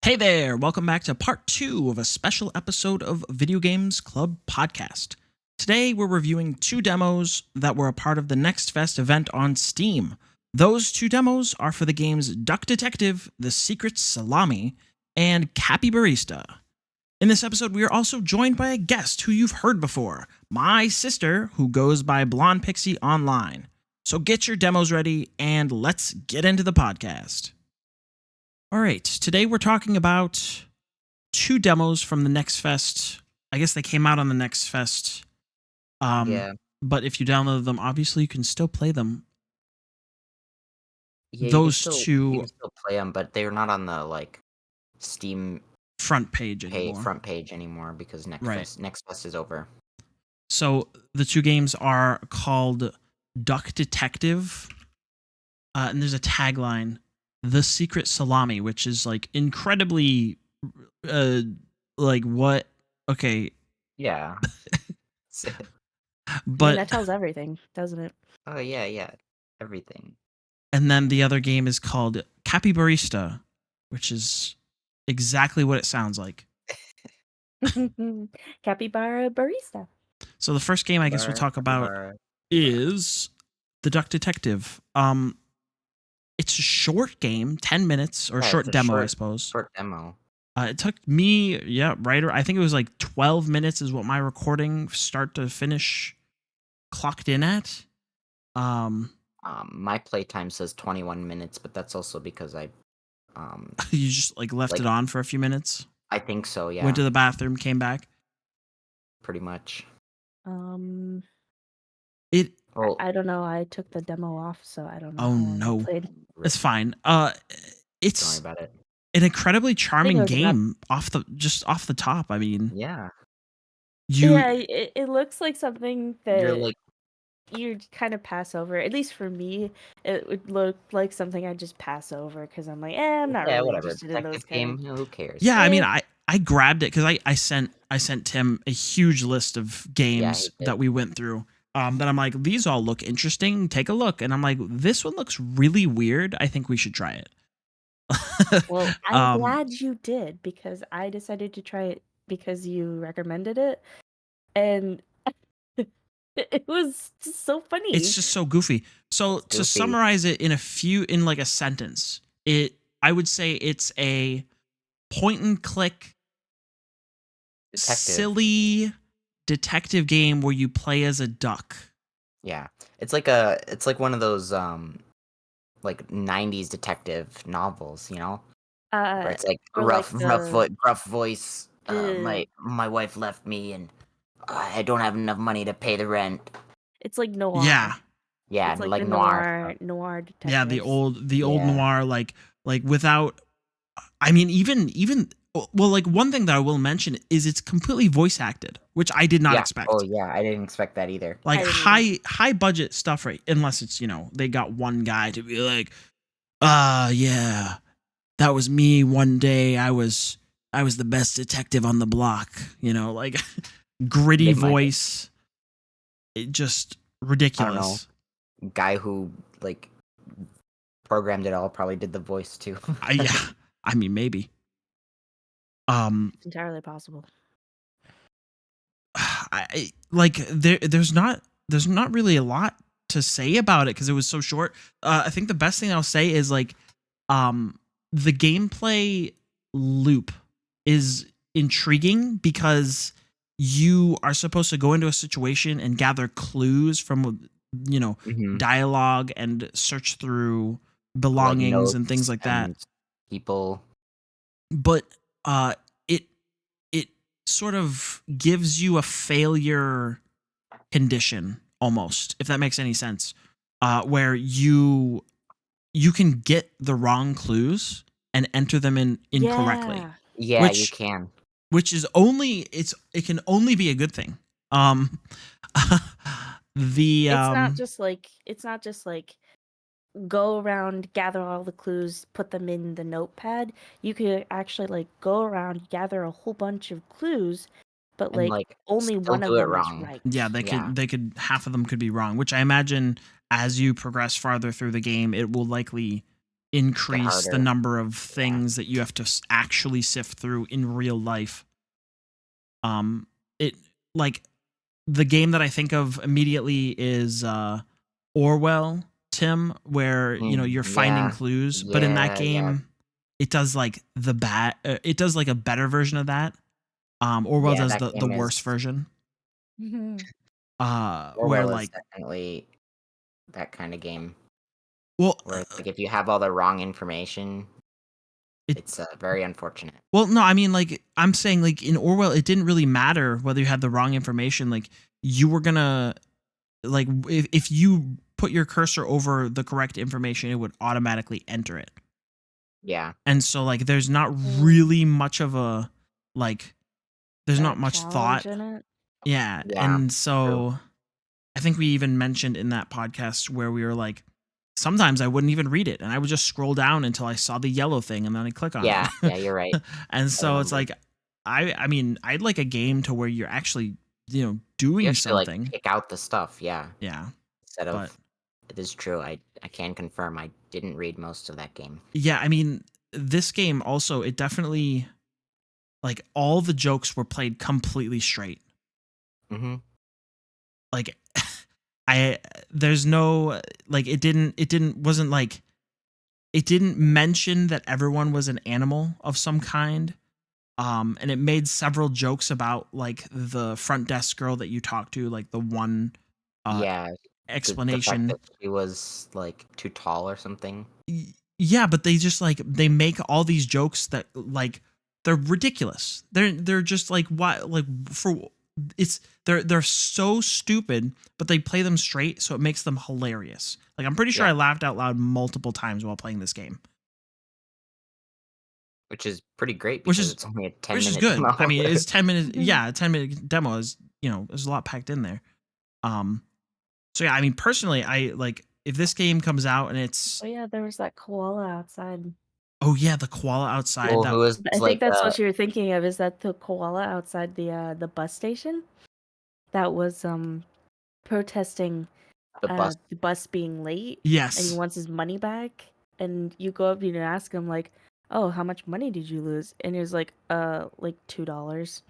Hey there, welcome back to part 2 of a special episode of Video Games Club Podcast. Today we're reviewing 2 demos that were a part of the Nextfest event on Steam. Those 2 demos are for the games Duck Detective, The Secret Salami, and Capybarista. In this episode, we are also joined by a guest who you've heard before, my sister, who goes by Blondepixie online. So get your demos ready and let's get into the podcast. All right, today we're talking about 2 demos from the Nextfest. I guess they came out on the Nextfest. But if you download them, obviously you can still play them. Yeah, Those you 2 can still play them, but they're not on the Steam front page anymore. front page anymore because Nextfest is over. So the 2 games are called Duck Detective, and there's a tagline, The Secret Salami, which is incredibly what? Okay. Yeah. But that tells everything, doesn't it? Oh yeah, everything. And then the other game is called Capybarista, which is exactly what it sounds like. Capybara barista. So the first game I guess we'll talk about is the Duck Detective. It's a short game, 10 minutes, or short demo, I suppose. Short demo. It took me, I think it was 12 minutes is what my recording start to finish clocked in at. My playtime says 21 minutes, but that's also because I you just left it on for a few minutes? I think so, yeah. Went to the bathroom, came back. Pretty much. I don't know. I took the demo off, so I don't know. Oh no. It's fine. It's Don't worry about it. An incredibly charming game off the top. I mean, yeah. It looks like something that you'd kind of pass over. At least for me, it would look like something I'd just pass over because I'm like, I'm not really interested in those game. Who cares? Yeah, I mean, I grabbed it because I sent Tim a huge list of games that we went through. That I'm like, these all look interesting. Take a look, and I'm like, this one looks really weird. I think we should try it. Well, I'm glad you did because I decided to try it because you recommended it, and it was just so funny. It's just so goofy. So to summarize it in a sentence, I would say it's a point and click silly detective game where you play as a duck. Yeah. It's like one of those 90s detective novels, you know? Where it's rough voice. My wife left me and I don't have enough money to pay the rent. It's like noir. Yeah, it's like noir detective. Yeah, the old noir without. I mean, even one thing that I will mention is it's completely voice acted, which I did not expect. Oh yeah, I didn't expect that either. High budget stuff, right? Unless it's they got one guy to be like, yeah, that was me one day. I was the best detective on the block. Gritty voice. It just ridiculous. I don't know. Guy who programmed it all probably did the voice too. Yeah, I mean maybe. It's entirely possible. There's not really a lot to say about it because it was so short. I think the best thing I'll say is the gameplay loop is intriguing because you are supposed to go into a situation and gather clues from dialogue and search through belongings and things like that. People, but it sort of gives you a failure condition almost, if that makes any sense, where you can get the wrong clues and enter them in incorrectly. Yeah, you can. Which is it can only be a good thing. It's not just like go around, gather all the clues, put them in the notepad. You could actually go around, gather a whole bunch of clues, but only one of them is right. Yeah, they could half of them could be wrong, which I imagine as you progress farther through the game, it will likely increase the number of things that you have to actually sift through in real life. It like the game that I think of immediately is Orwell, Tim, where you're finding clues, but in that game it does like it does like a better version of that. Orwell does the worst version. Orwell is definitely that kind of game. Well, where it's like if you have all the wrong information, it's very unfortunate. Well, no, I mean, like, I'm saying, like, in Orwell, it didn't really matter whether you had the wrong information. Like, you were gonna, like, if you put your cursor over the correct information, it would automatically enter it. Yeah. And so, like, there's not really much of a, like, there's not much thought in it. Yeah. And so I think we even mentioned in that podcast where we were like, sometimes I wouldn't even read it and I would just scroll down until I saw the yellow thing and then I'd click on it. Yeah, you're right. And so it's like, I mean, I'd like a game to where you're actually, doing something. Like, pick out the stuff. Yeah. Yeah. Instead of, it is true. I can confirm I didn't read most of that game. Yeah. I mean, this game also, it definitely, like, all the jokes were played completely straight. Mm-hmm. Like, there's no, like, it didn't mention that everyone was an animal of some kind. And it made several jokes about, like, the front desk girl that you talked to, like the one explanation. The fact that she was, like, too tall or something. Yeah, but they just, like, they make all these jokes that, like, they're ridiculous. They're just like, why, like, for they're so stupid, but they play them straight, so it makes them hilarious. Like, I'm pretty sure I laughed out loud multiple times while playing this game. Which is pretty great because it's only a 10-minute good. demo. I mean, it's 10 minutes. Yeah, a 10-minute demo is, there's a lot packed in there. So yeah, I mean, personally, I like if this game comes out and it's. Oh yeah, there was that koala outside. Oh yeah, the koala outside. Well, I think that's what you're thinking of. Is that the koala outside the bus station that was protesting the bus being late? Yes, and he wants his money back. And you go up and you ask him like, "Oh, how much money did you lose?" And he was like, like $2.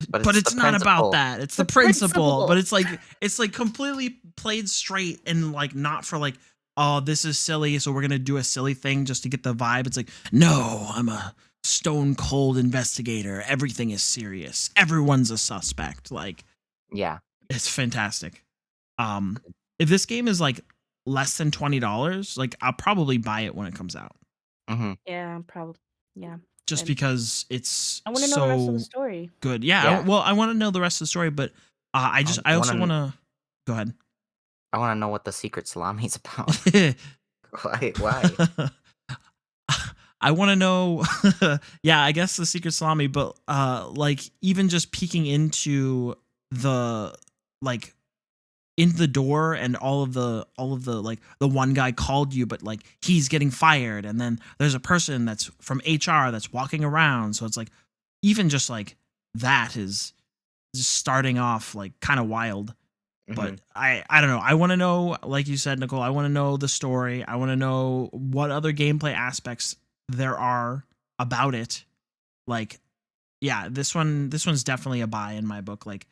But it's not about that. It's the principle. But it's like completely played straight and like not for like, oh, this is silly, so we're gonna do a silly thing just to get the vibe. It's like, no, I'm a stone cold investigator. Everything is serious. Everyone's a suspect. Like, yeah, it's fantastic. If this game is like less than $20, like I'll probably buy it when it comes out. Mm-hmm. Yeah, probably. Yeah. Just because it's I want to know the rest of the story. Good. Yeah. I want to know the rest of the story, but I also want to go ahead. I want to know what the Secret Salami is about. Why? I want to know. Yeah, I guess the Secret Salami, but like even just peeking into the like in the door and all of the like the one guy called you, but like he's getting fired, and then there's a person that's from HR that's walking around, so it's like even just like that is just starting off like kind of wild. Mm-hmm. But I don't know. I want to know, like you said, Nicole, I want to know the story. I want to know what other gameplay aspects there are about it. Like, yeah, this one's definitely a buy in my book. Like,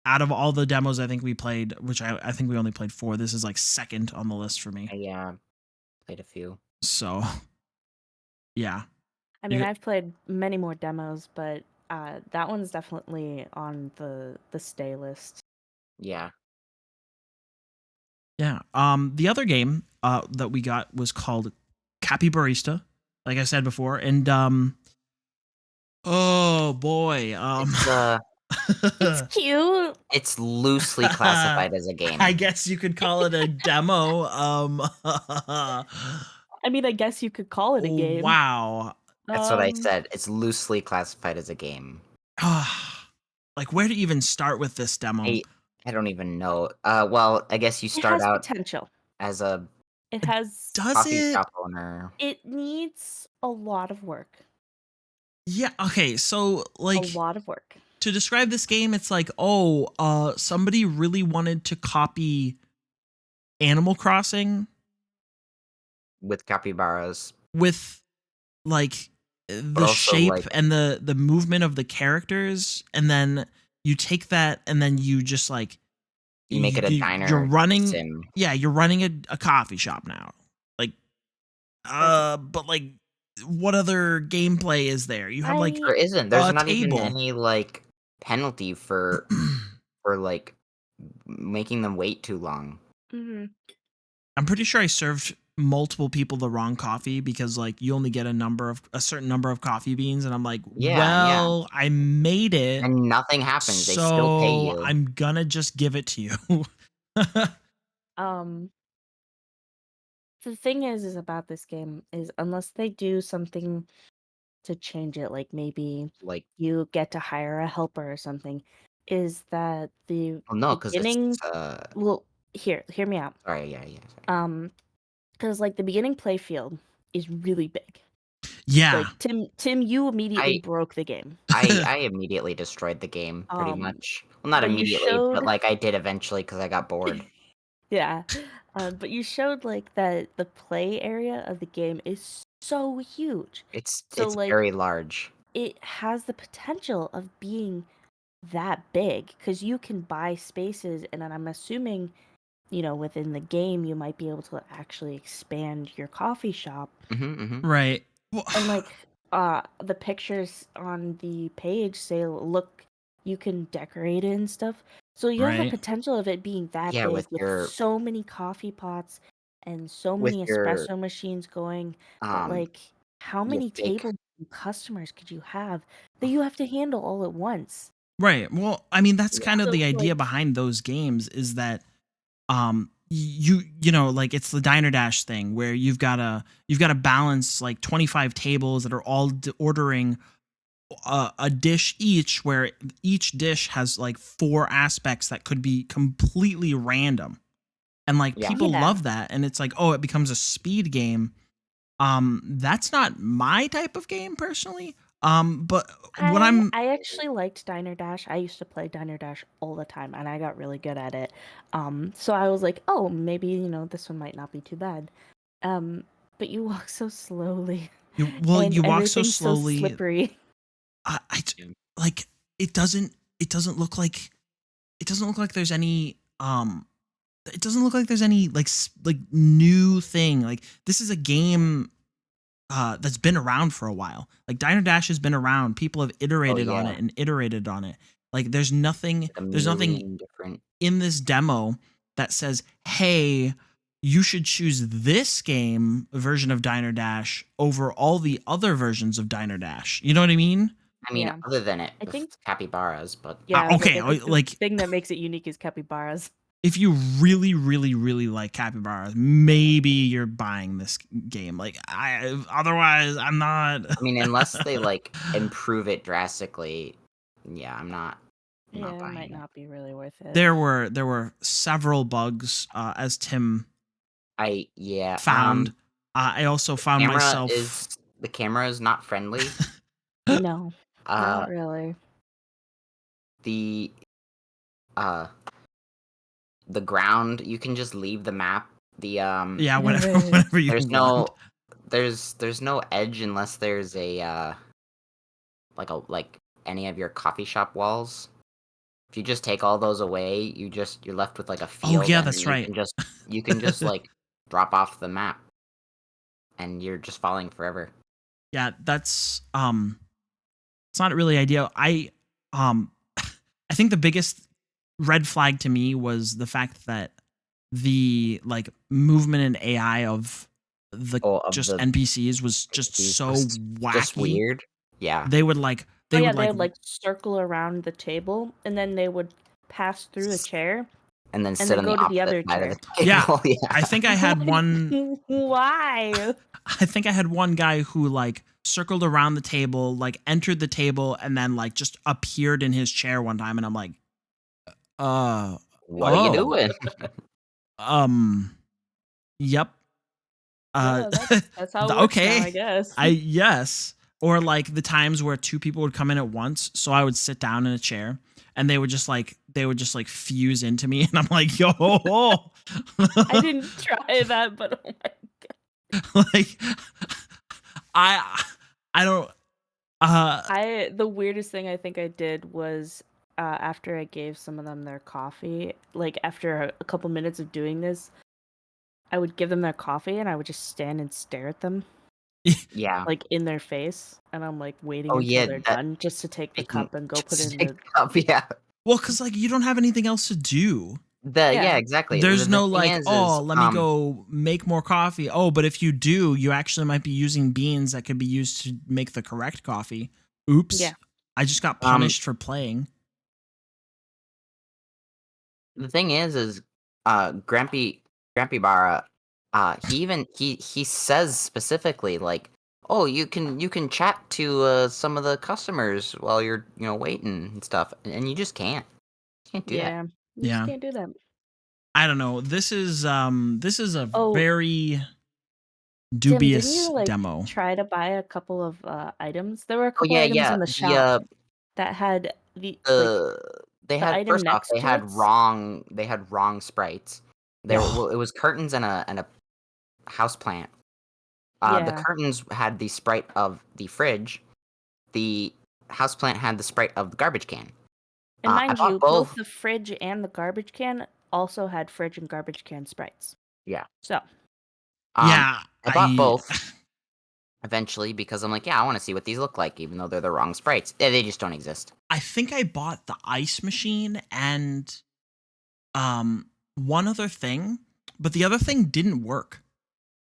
out of all the demos I think we played, which I think we only played 4, this is like second on the list for me. Yeah, played a few. So, yeah. I mean, I've played many more demos, but that one's definitely on the stay list. Yeah. Yeah. The other game that we got was called Capybarista, like I said before, and oh boy, it's cute. It's loosely classified as a game. I guess you could call it a demo. I mean, I guess you could call it a game. Wow. That's what I said. It's loosely classified as a game. Like, where to even start with this demo? I don't even know. Well, I guess you start out potential as a coffee shop owner. It needs a lot of work. Yeah. Okay. So, like, a lot of work. To describe this game, it's like, somebody really wanted to copy Animal Crossing, with capybaras. With like the shape and the movement of the characters, and then you take that and then you just like you make it a diner. You're running sim. Yeah, you're running a coffee shop now. Like but like what other gameplay is there? You have like there isn't. There's not table. even any like penalty for like making them wait too long. Mm-hmm. I'm pretty sure I served multiple people the wrong coffee because like you only get a certain number of coffee beans, and I'm like, I made it and nothing happens. They still pay you. I'm gonna just give it to you. The thing is about this game is unless they do something to change it, like maybe like you get to hire a helper or something, is that the beginning well, hear me out. Sorry. Because like the beginning play field is really big. Yeah. Like Tim, you immediately broke the game. I immediately destroyed the game pretty much. Well, not immediately, but like I did eventually because I got bored. Yeah. But you showed like that the play area of the game is so huge. It's like, very large. It has the potential of being that big because you can buy spaces, and then I'm assuming, within the game you might be able to actually expand your coffee shop. Right. And like the pictures on the page say, look, you can decorate it and stuff. So you have the potential of it being that big with so many coffee pots and so many espresso machines going. But like, how many tables and customers could you have that you have to handle all at once? Right. Well, I mean, that's kind of the idea behind those games is that you know, like it's the Diner Dash thing where you've got to balance like 25 tables that are all ordering a dish each, where each dish has like 4 aspects that could be completely random, and like people love that, and it's like, oh, it becomes a speed game. That's not my type of game personally. But I actually liked Diner Dash. I used to play Diner Dash all the time, and I got really good at it. So I was like, oh, maybe this one might not be too bad. But you walk so slowly. You walk so slowly. So slippery. I like it doesn't look like there's any it doesn't look like there's any like new thing. Like this is a game that's been around for a while. Like Diner Dash has been around. People have iterated on it and iterated on it. Like there's nothing different in this demo that says, "Hey, you should choose this game version of Diner Dash over all the other versions of Diner Dash." You know what I mean? I mean, other than I think capybaras, but okay, the thing that makes it unique is capybaras. If you really, really, really like capybaras, maybe you're buying this game. Like otherwise, I'm not. I mean, unless they like improve it drastically, I'm not. It might not be really worth it. There were several bugs, as Tim found. I also found myself. The camera is not friendly. No, not really. The ground, you can just leave the map. Whenever you there's no edge unless there's a like any of your coffee shop walls. If you just take all those away, you're left with like a field. Oh yeah, that's right. You can just like drop off the map, and you're just falling forever. Yeah, that's it's not really ideal. I think the biggest red flag to me was the fact that the like movement and AI of the NPCs was just so wacky, just weird. Yeah, they would like they would circle around the table, and then they would pass through a chair and then sit on go to the other chair. Yeah, I think I had one. Why? I think I had one guy who like circled around the table, like entered the table, and then like just appeared in his chair one time, and I'm like, what are you doing? Yep. That's how it works now, I guess. Yes. Or like the times where 2 people would come in at once, so I would sit down in a chair, and they would just like fuse into me, and I'm like, yo. I didn't try that, but oh my god. Like, I I don't. The weirdest thing I think I did was after I gave some of them their coffee, like after a couple minutes of doing this, I would give them their coffee and I would just stand and stare at them, Yeah. like in their face, and I'm like waiting Oh until yeah, they're that done just to take the making cup and go put it just in take the the cup, yeah. Well, because like you don't have anything else to do. Yeah, yeah. exactly. There's The no thing like, is, oh, let me go make more coffee. Oh, but if you do, you actually might be using beans that could be used to make the correct coffee. Oops. Yeah. I just got um, punished for playing. the thing is, Capybara, he says specifically like, oh, you can chat to some of the customers while you're waiting and stuff, and you just can't. You can't do that. Yeah. You just Yeah. can't do that. I don't know. This is a Oh, very Tim, didn't dubious you like demo. try to buy a couple of items? There were a Oh couple yeah, items yeah. in the shop that had The they the had item first off next to it. they had wrong sprites. Well, Oh, it was curtains and a house plant. The Yeah. curtains had the sprite of the fridge. The houseplant had the sprite of the garbage can. And I mind bought you, both both. the fridge and the garbage can also had fridge and garbage can sprites. Yeah. So, yeah. I bought both eventually because I'm like, yeah, I want to see what these look like, even though they're the wrong sprites. They just don't exist. I think I bought the ice machine and one other thing, but the other thing didn't work.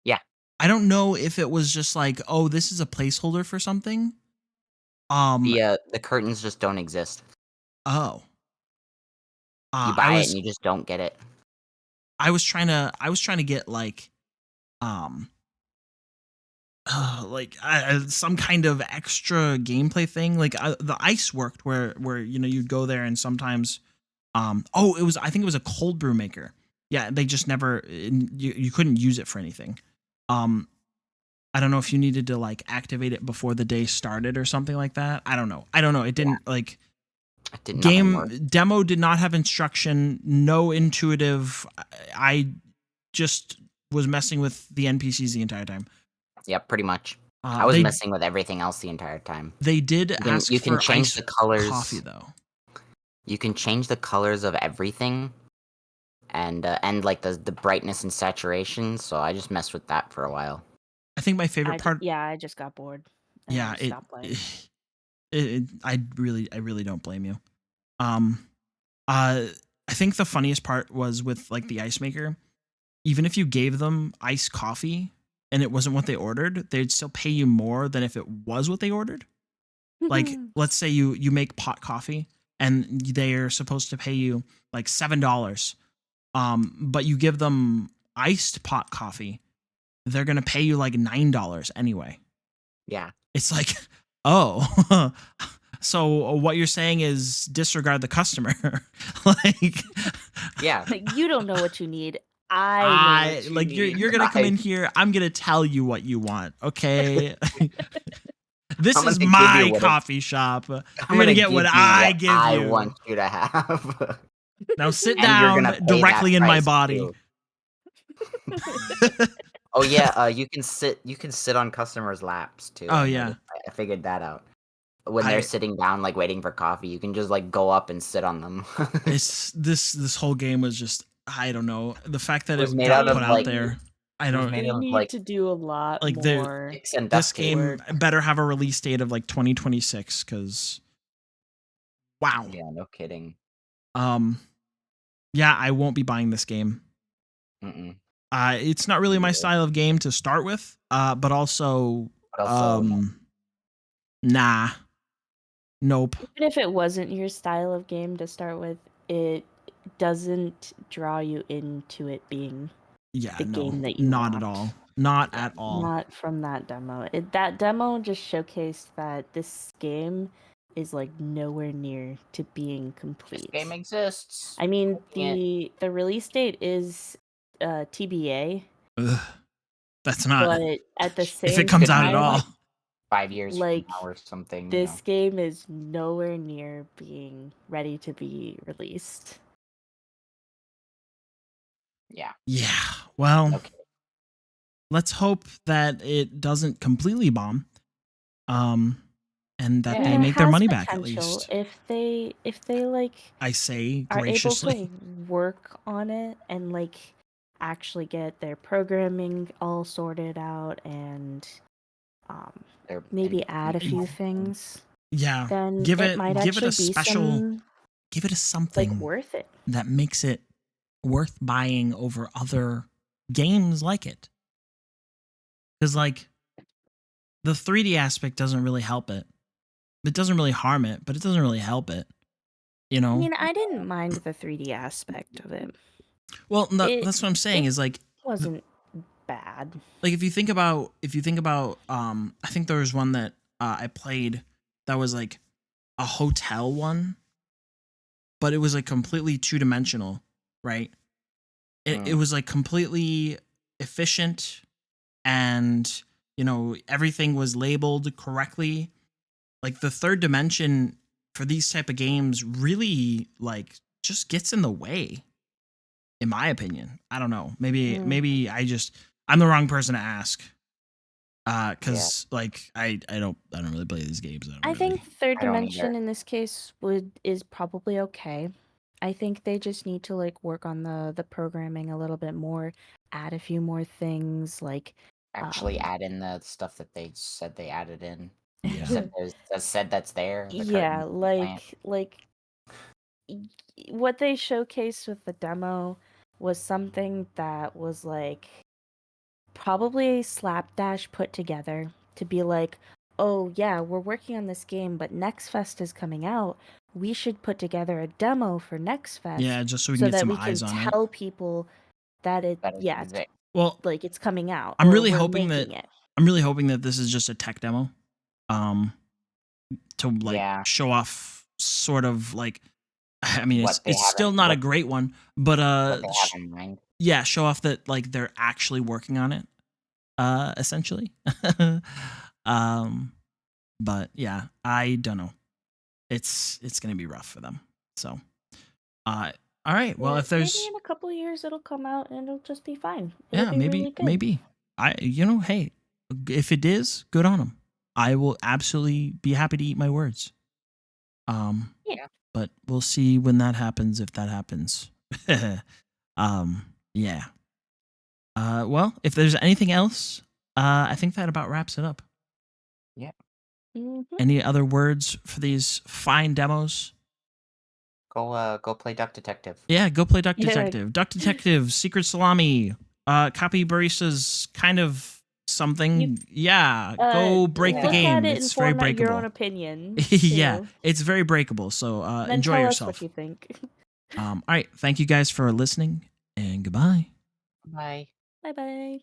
Yeah. I don't know if it was just like, oh, this is a placeholder for something. The curtains just don't exist. Oh. You I buy it and was you just don't get it. trying to get like um some kind of extra gameplay thing. Like the ice worked where you'd go there and sometimes I think it was a cold brew maker. Yeah, they just never you couldn't use it for anything. I don't know if you needed to like activate it before the day started or something like that. I don't know. It didn't like It did nothing work. demo did not have instruction, no intuitive. I just was messing with the NPCs the entire time. Yeah, pretty much. I was They messing with everything else the entire time. they did ask You can for change iced the colors. coffee though. You can change the colors of everything, and like the brightness and saturation. So I just messed with that for a while. I think my favorite part. I just got bored. And Yeah, I stopped playing. I really don't blame you. I think the funniest part was with like the ice maker. Even if you gave them iced coffee and it wasn't what they ordered, they'd still pay you more than if it was what they ordered. Like, let's say you make pot coffee and they're supposed to pay you like $7. But you give them iced pot coffee, they're gonna pay you like $9 anyway. Yeah. It's like, oh, so what you're saying is disregard the customer. Like, Yeah. You don't know what you need. I know what you like need. you're gonna come in here. I'm gonna tell you what you want. Okay. This I'm is gonna give my you what coffee shop. You're I'm gonna get what I give I you. want you to have. Now sit And you're down gonna pay directly that in my price, body. too. Oh yeah, you can sit on customers' laps too. Oh yeah. I figured that out. When they're sitting down, like waiting for coffee, you can just like go up and sit on them. It's this whole game was just, I don't know, the fact that It was it made got out of, put out like- there. I it was don't made They of, need like- to do a lot like the- more. Sticks and this duct tape. game better have a release date of like 2026 because wow. Yeah, no kidding. Yeah, I won't be buying this game. Mm-mm. It's not really my style of game to start with. But also, nah, nope. Even if it wasn't your style of game to start with, it doesn't draw you into it being Yeah, the no, game that you not want. at all. Not at all. Not from that demo. That demo just showcased that this game is like nowhere near to being complete. This game exists. I mean, Open the release date is TBA, Ugh, that's not. but at the same If it comes out at time, all. 5 years like, from now or something. this game is nowhere near being ready to be released. Yeah. Yeah. Well, Okay. let's hope that it doesn't completely bomb. And that they make their money back at least. If they like I say are able graciously. to work on it and like actually get their programming all sorted out and maybe add a few things. Yeah. Then Give it it might give it a actually be special give it a like something worth it. that makes it worth buying over other games like it. Cuz like the 3D aspect doesn't really help it. It doesn't really harm it, but it doesn't really help it. You know? I mean, I didn't mind the 3D aspect of it. Well, that's what I'm saying is like wasn't bad. Like if you think about I think there was one that I played that was like a hotel one, but it was like completely two-dimensional, right? It was like completely efficient, and you know, everything was labeled correctly. Like the third dimension for these type of games really like just gets in the way, in my opinion. I don't know. Maybe I'm the wrong person to ask. Cause like I don't really play these games. I think third dimension in this case is probably okay. I think they just need to like work on the programming a little bit more, add a few more things, like actually add in the stuff that they said they added in. Yeah. said that's there. Yeah, like what they showcased with the demo was something that was like probably slapdash put together to be like, oh yeah, we're working on this game, but Nextfest is coming out. We should put together a demo for Nextfest. Yeah, just so we can get some eyes on it. So that we can tell people that like it's coming out. I'm really hoping that this is just a tech demo, to like show off sort of like, I mean, it's still not a great one, but yeah, show off that like they're actually working on it, essentially. But yeah, I don't know. It's gonna be rough for them. So, all right. Well, if there's maybe in a couple of years it'll come out and it'll just be fine. Maybe. Hey, if it is, good on them. I will absolutely be happy to eat my words. Yeah. But we'll see when that happens, if that happens. Yeah. Well, if there's anything else, I think that about wraps it up. Yeah. Mm-hmm. Any other words for these fine demos? Go play Duck Detective. Yeah, go play Duck Detective. Duck Detective, Secret Salami, Capybarista's kind of something. Go break the game. It's very breakable. Your own opinion. Yeah, it's very breakable. So enjoy yourself. Us what you think. All right, thank you guys for listening, and goodbye. Bye. Bye.